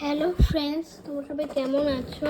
Hello friends, তোমরা সবাই কেমন আছো?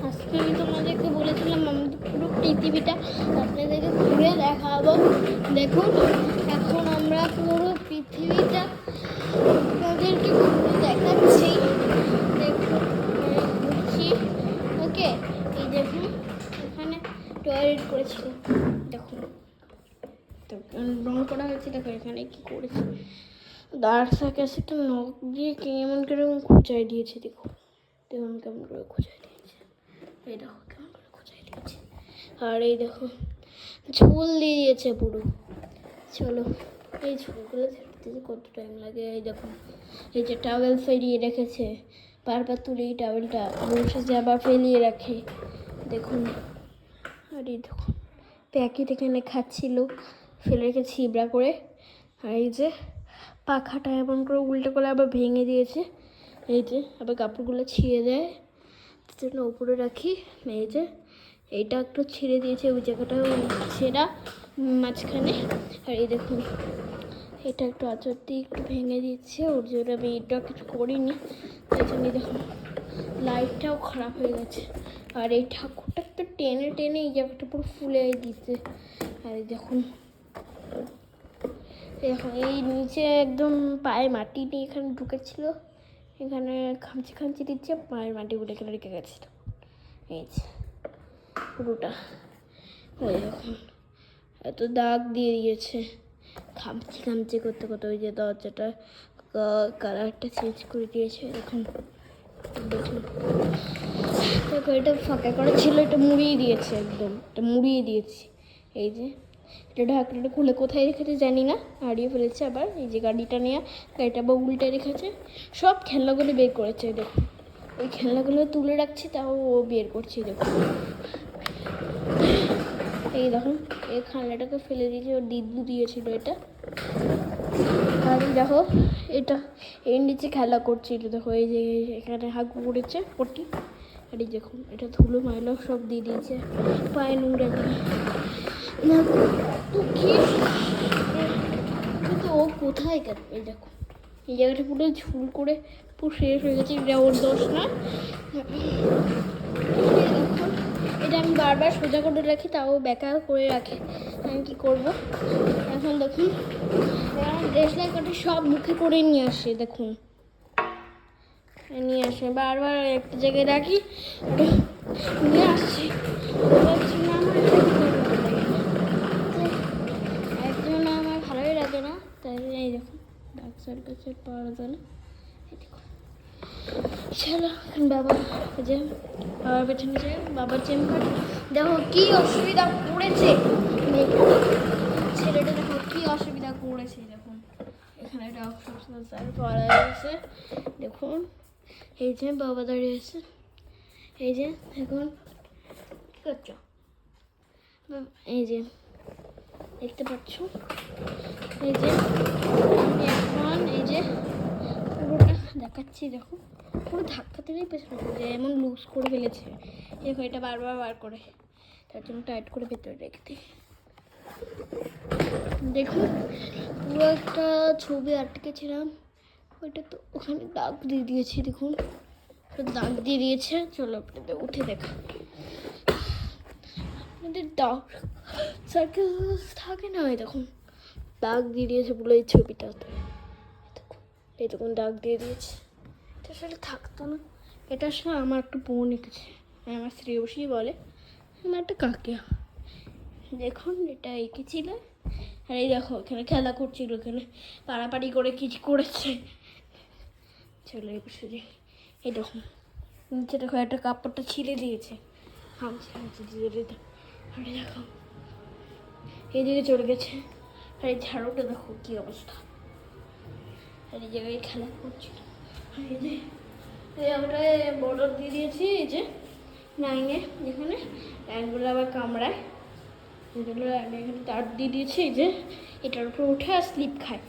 আজকে আমি তোমাদেরকে বলেছিলাম আমাদের পুরো পৃথিবীটা আপনাদেরকে ঘুরে দেখাবো। দেখুন, এখন আমরা পুরো পৃথিবীটা আপনাদেরকে ঘুরে দেখাচ্ছি। দেখুন, ঘুরছি। ওকে, এই দেখুন, এখানে টয়লেট করেছিল। দেখুন, তো রং করা হয়েছে। দেখো এখানে কি করেছে, দাঁড় সার্কাসে একটা নখ দিয়ে কেমন কেমন খোঁচাই দিয়েছে। দেখুন দেখুন কেমন করে খোঁচাই দিয়েছে। এই দেখো কেমন করে খোঁচাই দিয়েছে। আর এই দেখো ঝোল দিয়ে দিয়েছে পুরো। চলো, এই ঝোলগুলো ছাড়তে কত টাইম লাগে। এই দেখুন, এই যে টাওয়েল ফেলিয়ে রেখেছে, বারবার তুলে এই টাওয়েলটা বসে যে আবার ফেলিয়ে রাখে। দেখুন, আর এই দেখুন প্যাকেট এখানে খাচ্ছিল, ফেলে রেখে ছিবড়া করে। আর এই যে পাখাটা এমন করে উল্টে করে আবার ভেঙে দিয়েছে। এই যে আবার কাপড়গুলো ছিঁড়ে দেয়, জন্য উপরে রাখি। এই যে এইটা একটু ছিঁড়ে দিয়েছে, ওই জায়গাটা ছেঁড়া মাঝখানে। আর এই দেখুন এটা একটু আঁচড় দিয়ে একটু ভেঙে দিচ্ছে, ওর জন্য আমি এটা কিছু করিনি। তাই জন্য দেখুন লাইটটাও খারাপ হয়ে গেছে। আর এই ঠাকুরটা একটু টেনে টেনে এই জায়গাটা পুরো ফুলে দিচ্ছে। আর এই দেখুন এখন এই নিচে একদম পায়ে মাটি নিয়ে এখানে ঢুকেছিল, এখানে খামচি খামচি দিচ্ছে, পায়ের মাটি উঠে এখানে রেখে গেছিল। এই যে পুরোটা এখন এত দাগ দিয়ে দিয়েছে খামচি খামচি করতে করতে। ওই যে দরজাটা কালারটা চেঞ্জ করে দিয়েছে। এখন দেখুন, দেখো এটা ফাঁকা করা ছিল, এটা মুড়িয়ে দিয়েছে, একদম এটা মুড়িয়ে দিয়েছি। এই যে এটা ঢাকনাটা খুলে কোথায় রেখেছে জানি না, হারিয়ে ফেলেছে আবার। এই যে গাড়িটা নিয়ে, গাড়িটা আবার উল্টে রেখেছে, সব খেলনাগুলো বের করেছে। দেখুন ওই খেলনাগুলো তুলে রাখছি, তাও ও বের করছে। দেখুন এই দেখুন এই খেলনাটাকে ফেলে দিয়েছে, ওর দিদু দিয়েছিল এটা। আর দেখো এটা এর নিচে খেলা করছিল। দেখো এই যে এখানে হাগু করেছে পটি। আর এই দেখুন এটা ধুলো ময়লা সব দিয়ে দিয়েছে, পায়ে নোংরা দিয়ে না তো কি। কিন্তু ও কোথায় গেল? এই দেখো এই জায়গাটা পুরো ঝুল করে পুরো শেষ হয়ে গেছে। এটা ওর দোষ না। দেখুন এটা আমি বারবার সোজা করে রাখি, তাও বেকা করে রাখে। আমি কী করবো এখন? দেখুন দেশলাই কাটে সব মুখে করে নিয়ে আসে। দেখুন নিয়ে আসে, বারবার একটা জায়গায় রাখি, নিয়ে আসছি। একজন আমার ভালোই লাগে না, তাই এই দেখুন ডাক সার্কাসের পাওয়া যায় না। চলো বাবা, যে বাবার পেছনে যে বাবার চেম্বার, দেখো কি অসুবিধা করেছে ছেলেটা। দেখো কি অসুবিধা করেছে। দেখুন এখানে একটা অক্সিজেন পাওয়া গেছে। দেখুন এই যে বাবা দাঁড়িয়ে আছে। এই যে এখন কী করছো? এই যে দেখতে পাচ্ছ, এই যে আমি এখন এই যে পুরোটা দেখাচ্ছি। দেখো পুরো ধাক্কা থেকেই পেছনে যে এমন লুজ করে ফেলেছে। দেখো এটা বারবার বার করে, তার জন্য টাইট করে ভেতরে রেখে দিই। দেখুন পুরো একটা ছবি আটকেছিলাম, ওইটা তো ওখানে দাগ দিয়ে দিয়েছি। দেখুন দাগ দিয়ে দিয়েছে। চলো আপনাদের উঠে দেখা, আপনাদের দাগ সার্কেল থাকে না, ওই দেখুন দাগ দিয়ে দিয়েছে পুরো এই ছবিটাতে। এই দেখুন দাগ দিয়ে দিয়েছে। এটা আসলে থাকতো না, এটা আসলে আমার একটা বোন এঁকেছে, আমার শ্রেয়সী বলে, আমার একটা কাকিয়া। দেখুন এটা এঁকেছিল। আর এই দেখো এখানে খেলা করছিল, এখানে পাড়াপাড়ি করে কিছু করেছে। চলো এই বসে যাই। এই দেখুন নিচে দেখো একটা কাপড়টা ছিঁড়ে দিয়েছে, হামছে হামছে দিয়ে দিতে। আরে দেখো এইদিকে চলে গেছে। আর এই ঝাড়ুটা দেখো কি অবস্থা। আর এই জায়গায় খেলা করছিল। আর এই যে আমরা বর্ডার দিয়ে দিয়েছি, এই যে নাইনে যেখানে লাইনগুলো আবার কামড়ায়, যেগুলো আমি এখানে তার দিয়ে দিয়েছি। এই যে এটার উপর উঠে আর স্লিপ খায়।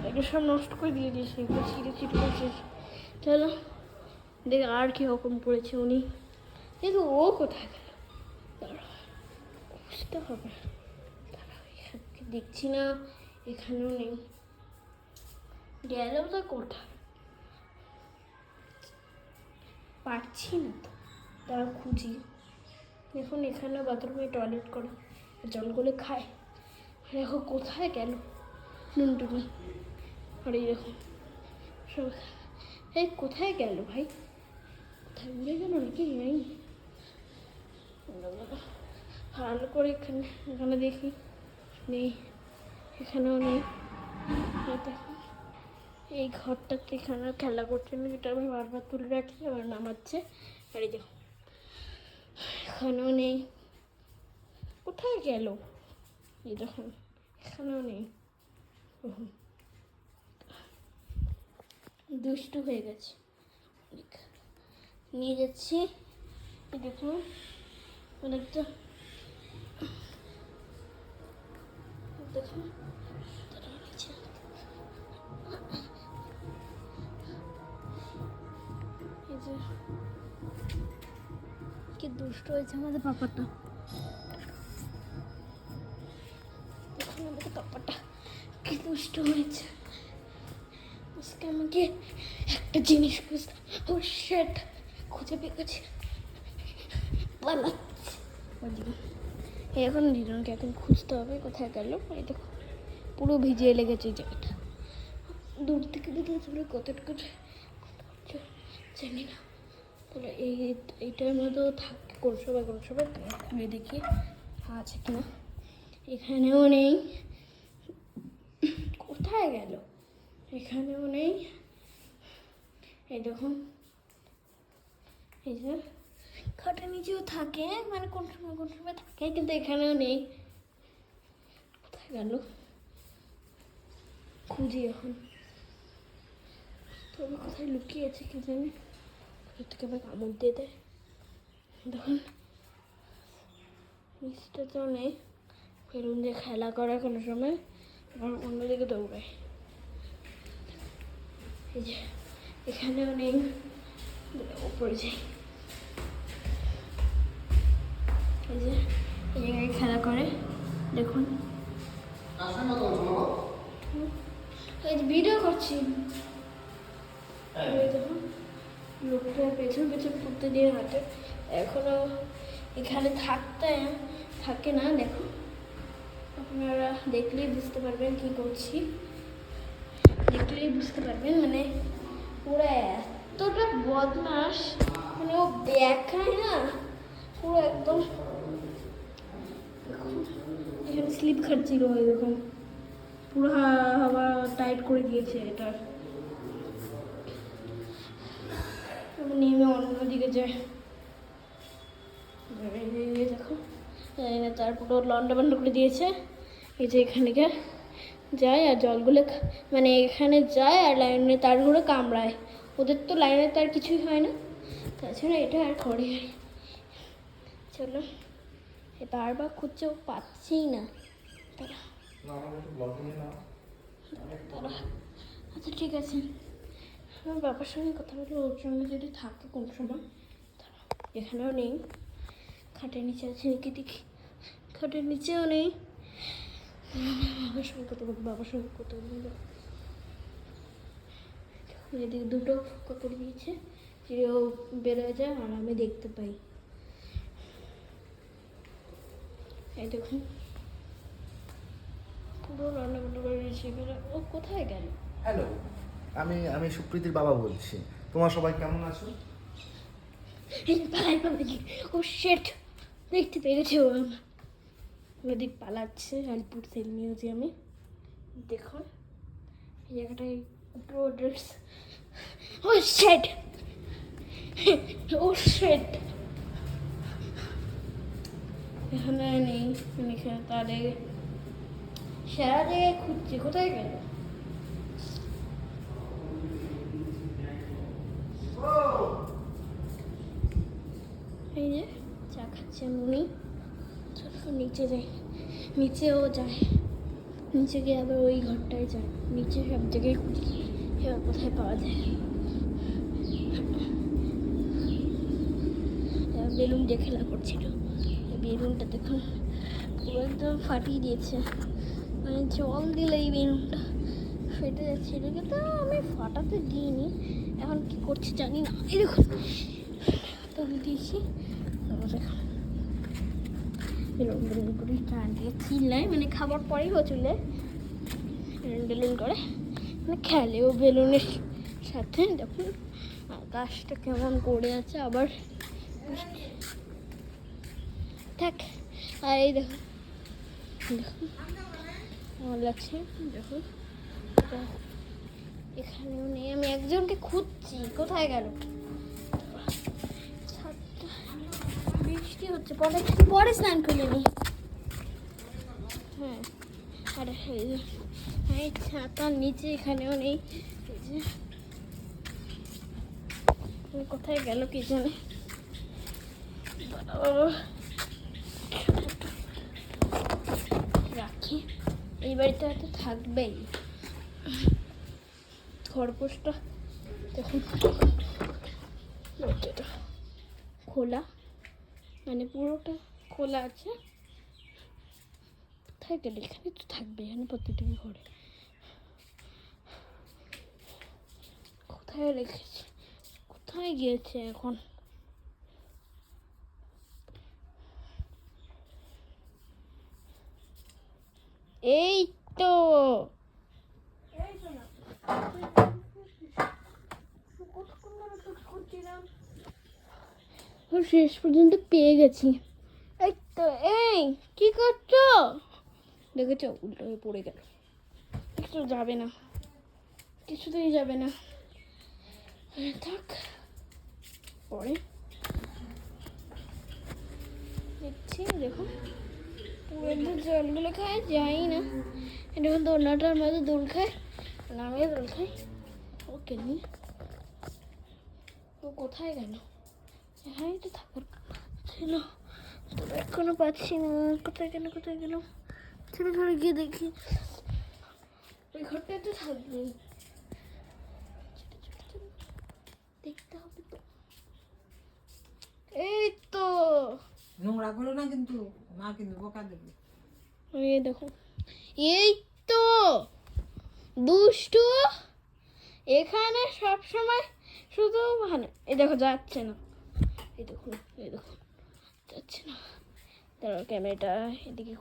এটা সব নষ্ট করে দিয়ে দিয়েছে, এগুলো ছিঁড়ে ছিঁড়ে করছে। চলো দেখ আর কি রকম পড়েছে উনি। কিন্তু ও কোথায় গেল? বুঝতে হবে, দেখছি না, এখানেও নেই। গেল তো কোথায় পারছি না তো, তার খুঁজি। এখন এখানে বাথরুমে টয়লেট করে জলগুলো খায়। দেখো কোথায় গেল নুনটুনি। আর এই দেখো সব, এই কোথায় গেল ভাই? কোথায় উড়ে গেল নাকি? নেই, ভালো করে এখানে এখানে দেখি, নেই, এখানেও নেই। দেখো এই ঘরটাতে এখানে খেলা করছে না, যেটা আমি বারবার তুলে রাখছি, আবার নামাচ্ছে। আর এই দেখো এখানেও নেই, কোথায় গেল? এই দেখুন এখানেও নেই, দুষ্টু হয়ে গেছে অনেক। নিয়ে যাচ্ছি, এই দেখুন অনেকটা, দেখুন এই যে কি দুষ্ট হয়েছে আমাদের পাপাটা। দেখুন আমাদের পাপাটা কি দুষ্ট হয়েছে। আজকে আমাকে একটা জিনিস খুঁজতে, ও শিট, খুঁজে পেয়ে গেছি, পালাচ্ছে। এখন লিটনকে এখন খুঁজতে হবে কোথায় গেল। এই দেখো পুরো ভিজিয়ে লেগেছে এই জায়গাটা, দূর থেকে দেখলে তোমরা কতটুকু জানি না। তাহলে এইটার মধ্যেও থাকে কোন সময় খুলে দেখি আছে কিনা। এখানেও নেই, কোথায় গেল? এখানেও নেই। এই দেখুন এই যে খাটের নিচেও থাকে, মানে কোন সময় থাকে, কিন্তু এখানেও নেই। কোথায় গেল খুঁজি এখন, তবে কোথায় লুকিয়েছে কি জানি, থেকে আবার কামড় দিয়ে দেয়। দেখুন নিচটাতেও নেই, বেলুন দিয়ে খেলা করে কোনো সময়, আবার অন্যদিকে দৌড়ায়। এই যে এখানেও নেই, উপরে যাই, এই যে এই জায়গায় খেলা করে দেখুন। এই যে ভিডিও করছি, দেখুন লোকটা পেছন ঘুরতে দিয়ে হাঁটে। এখনো এখানে থাকে না। দেখুন আপনারা দেখলেই বুঝতে পারবেন কি করছি, দেখলেই বুঝতে পারবেন। মানে পুরো এতটা বদমাস, মানে ও দেখায় না পুরো একদম। এখানে স্লিপ খাচ্ছিল, এরকম পুরো হাওয়া টাইট করে দিয়েছে এটা। নেমে অন্যদিকে যায়, দেখো তার পুরো লন্ডা বন্ড করে দিয়েছে। এই যে এখানে যায় আর জলগুলো মানে এখানে যায় আর লাইনের তারগুলো কামড়ায়। ওদের তো লাইনের তার কিছুই হয় না, তাছাড়া এটা আর করে। চলো বারবার খুঁজছে, ও পাচ্ছেই না। তারা আচ্ছা ঠিক আছে, আমার বাবার সঙ্গে কথা বলে ওর সঙ্গে যদি থাকে কোন সময়। এখানেও নেই, খাটের নিচে আছে নাকি দেখি, খাটের নিচেও নেই। বাবার সঙ্গে কথা বলবো। এদিকে দুটো ফুকা করে দিয়েছে, যে ও বেরোয় যায় আর আমি দেখতে পাই। এই দেখুন পুরো রান্নাবান্না করে দিয়েছে। ও কোথায় গেল? হ্যালো, আমি সুপ্রীতির বাবা বলছি। তোমার সবাই কেমন আছো? ও শেট, দেখতে পেরেছে ও ওদিক পালাচ্ছে। আলিপুর সেল মিউজিয়ামে দেখুন এই জায়গাটায় পুরো ড্রেস। ও শেট, ও শেট, এখানে নেই। এখানে তাহলে সারা জায়গায় খুঁজছি, কোথায় গেল? এই যে চা খাচ্ছেন উনি। নিচে যায়, নিচেও যায়, নিচে গিয়ে আবার ওই ঘরটায় যায়। নিচে সব জায়গায় খুঁজি, এবার কোথায় পাওয়া যায়। বেলুন দিয়ে খেলা করছিল, বেলুনটা দেখুন পুরো একদম ফাটিয়ে দিয়েছে। মানে জল দিলে এই বেলুনটা ফেটে যাচ্ছে, এটাকে তো আমি ফাটাতে দিইনি, এখন কি করছি জানি না। এই দেখুন তুলে দিয়েছি, তারপর দেখুন বেলুন বেলুন করে চারদিকে চিল্লায়, মানে খাবার পরেই ও চুলে বেলুন বেলুন করে, মানে খেলেও বেলুনের সাথে। দেখুন আকাশটা কেমন করে আছে, আবার থাক। আর এই দেখুন দেখুন কেমন লাগছে, দেখুন এখানেও নেই, আমি একজনকে খুঁজছি, কোথায় গেল? ছাদটা বৃষ্টি হচ্ছে, পরে পরে স্নান করে নি। হ্যাঁ, আর এই ছাতার নিচে এখানেও নেই, এই যে কোথায় গেল কি জানে। রাখি, এই বাড়িতে হয়তো থাকবেই। খরগোশটা দেখুন দরজাটা খোলা, মানে পুরোটা খোলা আছে। কোথায় গেলে? এখানে তো থাকবে, এখানে প্রত্যেকটা ঘরে। কোথায় রেখেছি, কোথায় গিয়েছে এখন? এই তো শেষ পর্যন্ত পেয়ে গেছি। এই তো, এই কি করছো? দেখেছো উল্টো হয়ে পড়ে গেল, কিছু যাবে না, কিছুতেই যাবে না, থাক পরে দেখছি। দেখুন পুরো জলগুলো খায় যাই না, দেখুন দোলনাটার মাঝে দোল খায়, নামিয়ে দোল খাই। ওকে নি, ও কোথায় গেল? হ্যাঁ তো থাকার ছিল, তবে এখনো পাচ্ছি না। কোথায় গেল, কোথায় গেল? ছেড়ে ধরে গিয়ে দেখি, ওই ঘরটায় তো থাকবে, দেখতে হবে তো। এই তো, নোংরা করো না কিন্তু, মা কিন্তু বোকা দেবে। এই দেখো, এই তো দুষ্টু, এখানে সব সময় শুধু ভালো। এই দেখো যাচ্ছে না, এই দেখুন, এই দেখুন যাচ্ছে না। তারপর ক্যামেরাটা এদিকে